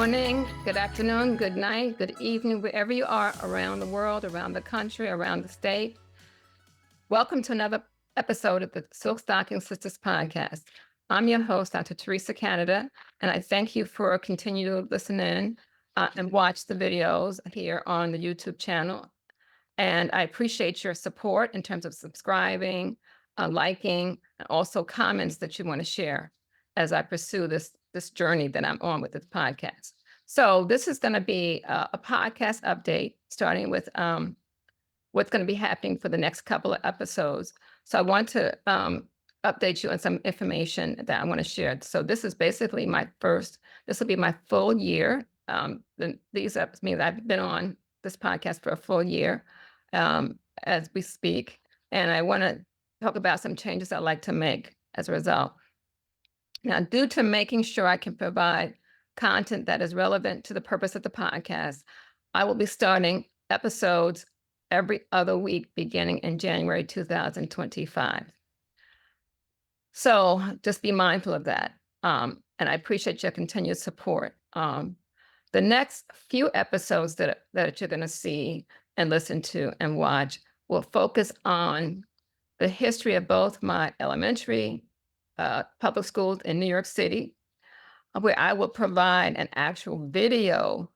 morning, good afternoon, good night, good evening, wherever you are around the world, around the country, around the state. Welcome to another episode of the Silk Stocking Sisters podcast. I'm your host, Dr. Theresa Canada, and I thank you for continuing to listen in and watch the videos here on the YouTube channel. And I appreciate your support in terms of subscribing, liking, and also comments that you want to share as I pursue this journey that I'm on with this podcast. So this is going to be a podcast update, starting with what's going to be happening for the next couple of episodes. So I want to update you on some information that I want to share. So this is basically this will be my full year. These means I've been on this podcast for a full year as we speak. And I want to talk about some changes I'd like to make as a result. Now, due to making sure I can provide content that is relevant to the purpose of the podcast, I will be starting episodes every other week beginning in January 2025. So just be mindful of that. And I appreciate your continued support. The next few episodes that you're going to see and listen to and watch will focus on the history of both my elementary public schools in New York City, where I will provide an actual video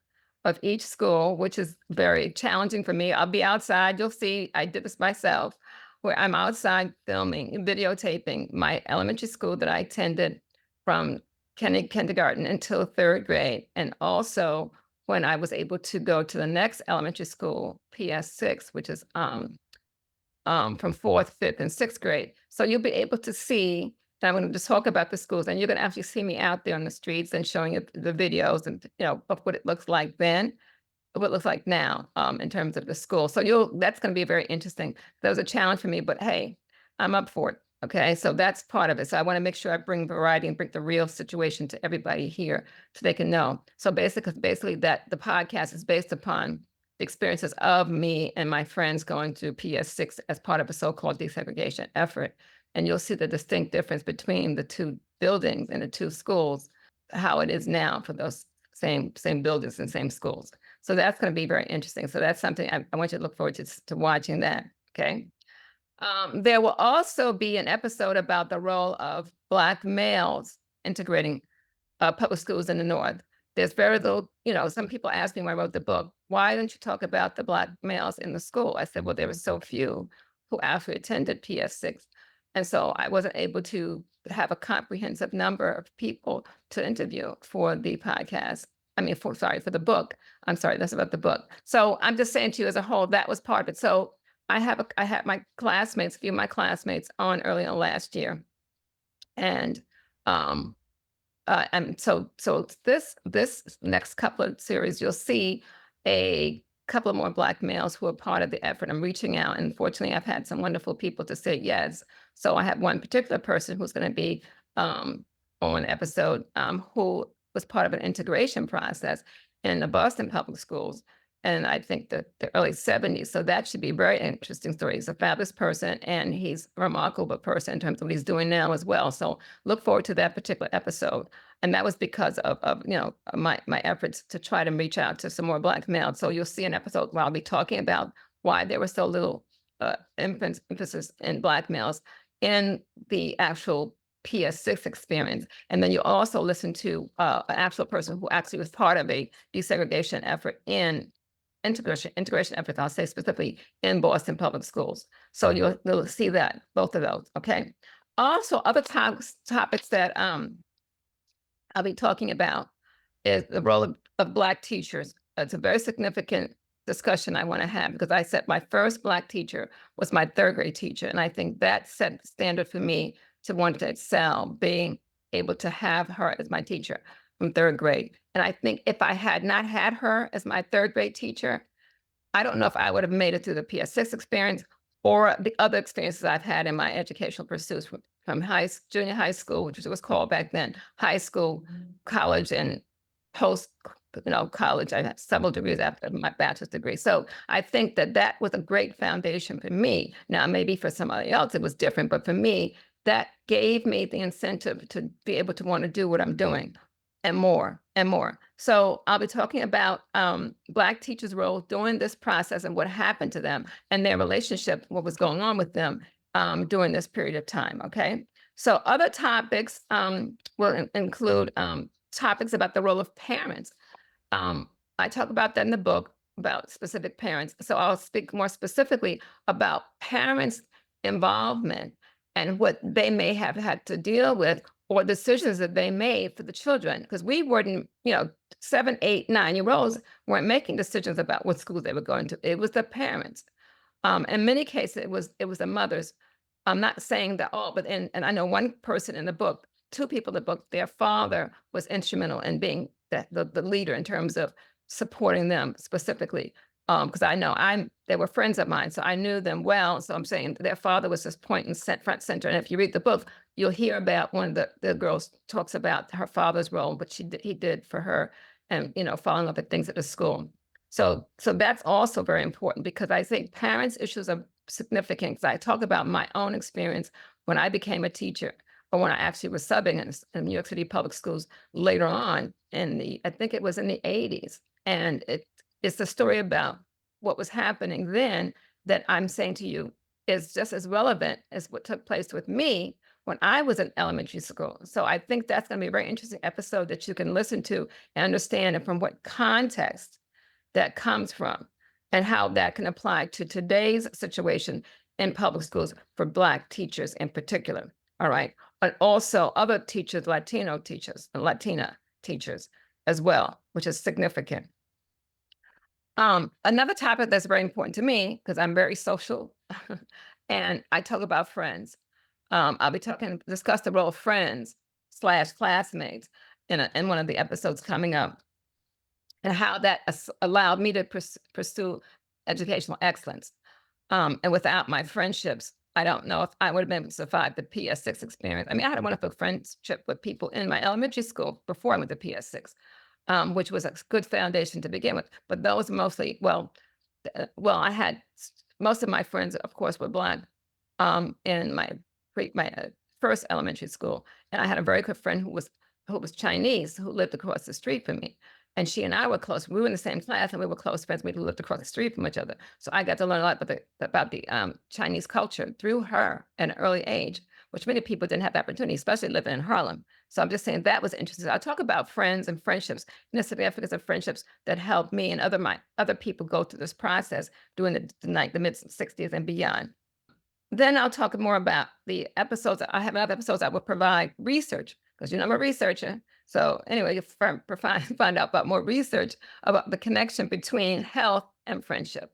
of each school, which is very challenging for me. I'll be outside. You'll see I did this myself, where I'm outside filming, videotaping my elementary school that I attended from kindergarten until third grade. And also when I was able to go to the next elementary school, PS6, which is from fourth, fifth, and sixth grade. So you'll be able to see that I'm going to just talk about the schools, and you're going to actually see me out there on the streets and showing you the videos and of what it looks like then, what it looks like now in terms of the school. So that's going to be very interesting. That was a challenge for me, but hey, I'm up for it. Okay, so that's part of it. So I want to make sure I bring variety and bring the real situation to everybody here so they can know. So basically that the podcast is based upon the experiences of me and my friends going through PS6 as part of a so-called desegregation effort. And you'll see the distinct difference between the two buildings and the two schools, how it is now for those same buildings and same schools. So that's going to be very interesting. So that's something I want you to look forward to watching that. Okay. There will also be an episode about the role of Black males integrating public schools in the North. There's very little, some people ask me when I wrote the book, why didn't you talk about the Black males in the school? I said, well, there were so few who actually attended PS6. And so I wasn't able to have a comprehensive number of people to interview for the podcast. For the book. I'm sorry, that's about the book. So I'm just saying to you as a whole, that was part of it. So I had my classmates, a few of my classmates on early on last year. And so this next couple of series, you'll see a couple of more Black males who are part of the effort. I'm reaching out, and fortunately, I've had some wonderful people to say yes. So I have one particular person who's going to be on an episode who was part of an integration process in the Boston public schools, and I think the early 70s. So that should be a very interesting story. He's a fabulous person, and he's a remarkable person in terms of what he's doing now as well. So look forward to that particular episode. And that was because of my efforts to try to reach out to some more Black males. So you'll see an episode where I'll be talking about why there was so little emphasis in Black males in the actual PS6 experience. And then you also listen to an actual person who actually was part of a desegregation effort in integration efforts, I'll say specifically in Boston public schools. So you'll see that, both of those, okay? Also, other topics that I'll be talking about is the role of Black teachers. It's a very significant discussion I want to have because I said my first Black teacher was my third grade teacher. And I think that set the standard for me to want to excel, being able to have her as my teacher from third grade. And I think if I had not had her as my third grade teacher, I don't know if I would have made it through the PS6 experience or the other experiences I've had in my educational pursuits from junior high school, which was called back then, high school, college, and post college. I had several degrees after my bachelor's degree. So I think that was a great foundation for me. Now, maybe for somebody else it was different, but for me, that gave me the incentive to be able to want to do what I'm doing and more and more. So I'll be talking about Black teachers' role during this process and what happened to them and their relationship, what was going on with them during this period of time. Okay. So other topics will include topics about the role of parents. Um, I talk about that in the book about specific parents. So I'll speak more specifically about parents' involvement and what they may have had to deal with or decisions that they made for the children. Because we weren't, 7, 8, 9 year olds weren't making decisions about what schools they were going to. It was the parents. In many cases, it was the mothers. I'm not saying that all, but and I know one person in the book, two people in the book, their father was instrumental in being the leader in terms of supporting them specifically. Because I know they were friends of mine, so I knew them well. So I'm saying their father was just point and front center. And if you read the book, you'll hear about one of the girls talks about her father's role, what he did for her, and following up at things at the school. So that's also very important because I think parents' issues are significant. Because I talk about my own experience when I became a teacher, or when I actually was subbing in New York City public schools later on I think it was in the 80s. And it's the story about what was happening then that I'm saying to you is just as relevant as what took place with me when I was in elementary school. So I think that's going to be a very interesting episode that you can listen to and understand and from what context that comes from and how that can apply to today's situation in public schools for Black teachers in particular. All right. But also other teachers, Latino teachers, and Latina teachers as well, which is significant. Another topic that's very important to me, because I'm very social and I talk about friends. I'll be discuss the role of friends slash classmates in one of the episodes coming up, and how that allowed me to pursue educational excellence. And without my friendships, I don't know if I would have been able to survive the PS6 experience. I mean, I had a wonderful friendship with people in my elementary school before I went to PS6, which was a good foundation to begin with. But those mostly, I had most of my friends, of course, were Black in my first elementary school, and I had a very good friend who was Chinese who lived across the street from me. And she and I were close. We were in the same class, and we were close friends. We lived across the street from each other. So I got to learn a lot about the Chinese culture through her at an early age, which many people didn't have the opportunity, especially living in Harlem. So I'm just saying that was interesting. I'll talk about friends and friendships and the significance of friendships that helped me and other people go through this process during the mid '60s and beyond. Then I'll talk more about the episodes. I have other episodes that will provide research because I'm a researcher. So anyway, you find out about more research about the connection between health and friendship.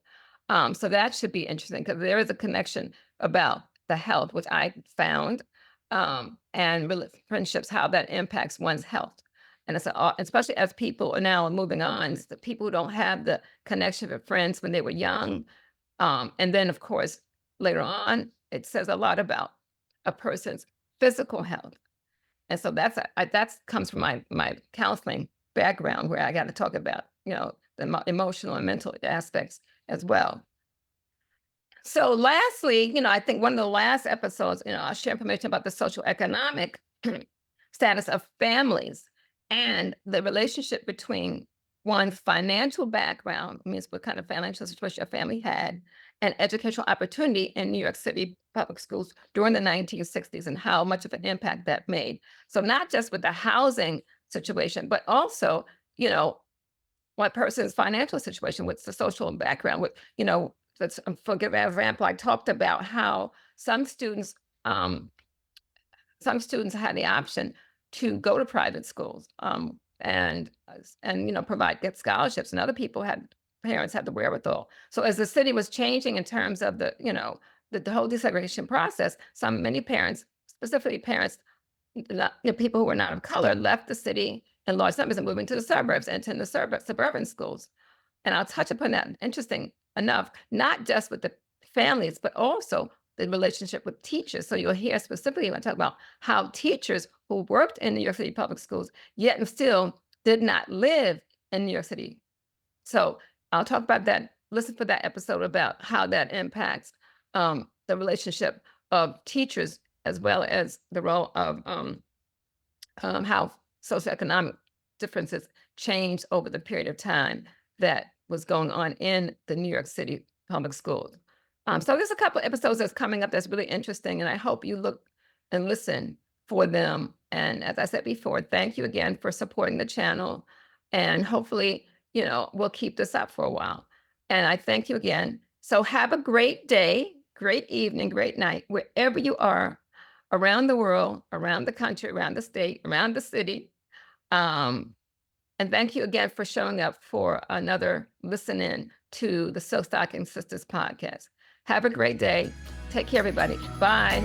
So that should be interesting because there is a connection about the health, which I found, and friendships, how that impacts one's health. And especially as people are now moving on, it's the people who don't have the connection with friends when they were young, and then, of course, later on, it says a lot about a person's physical health. And so that comes from my counseling background, where I got to talk about the emotional and mental aspects as well. So lastly, I think one of the last episodes, I'll share information about the social economic status of families and the relationship between one's financial background, means what kind of financial situation a family had, and educational opportunity in New York City public schools during the 1960s and how much of an impact that made. So not just with the housing situation, but also, you know, one person's financial situation, what's the social background, with, for give an example, I talked about how um, some students had the option to go to private schools, and get scholarships, and other people had parents had the wherewithal. So as the city was changing in terms of the whole desegregation process, many parents, specifically parents, people who were not of color, left the city in large numbers and moving to the suburbs and attend the suburban schools. And I'll touch upon that, interesting enough, not just with the families, but also the relationship with teachers. So you'll hear specifically when I talk about how teachers who worked in New York City public schools, yet and still did not live in New York City. So I'll talk about that. Listen for that episode about how that impacts the relationship of teachers, as well as the role of how socioeconomic differences changed over the period of time that was going on in the New York City public schools. So there's a couple episodes that's coming up that's really interesting, and I hope you look and listen for them. And as I said before, thank you again for supporting the channel. And hopefully, we'll keep this up for a while. And I thank you again. So have a great day, great evening, great night, wherever you are around the world, around the country, around the state, around the city. Um, and thank you again for showing up for another listen in to the Silk Stocking Sisters podcast. Have a great day. Take care, everybody. Bye.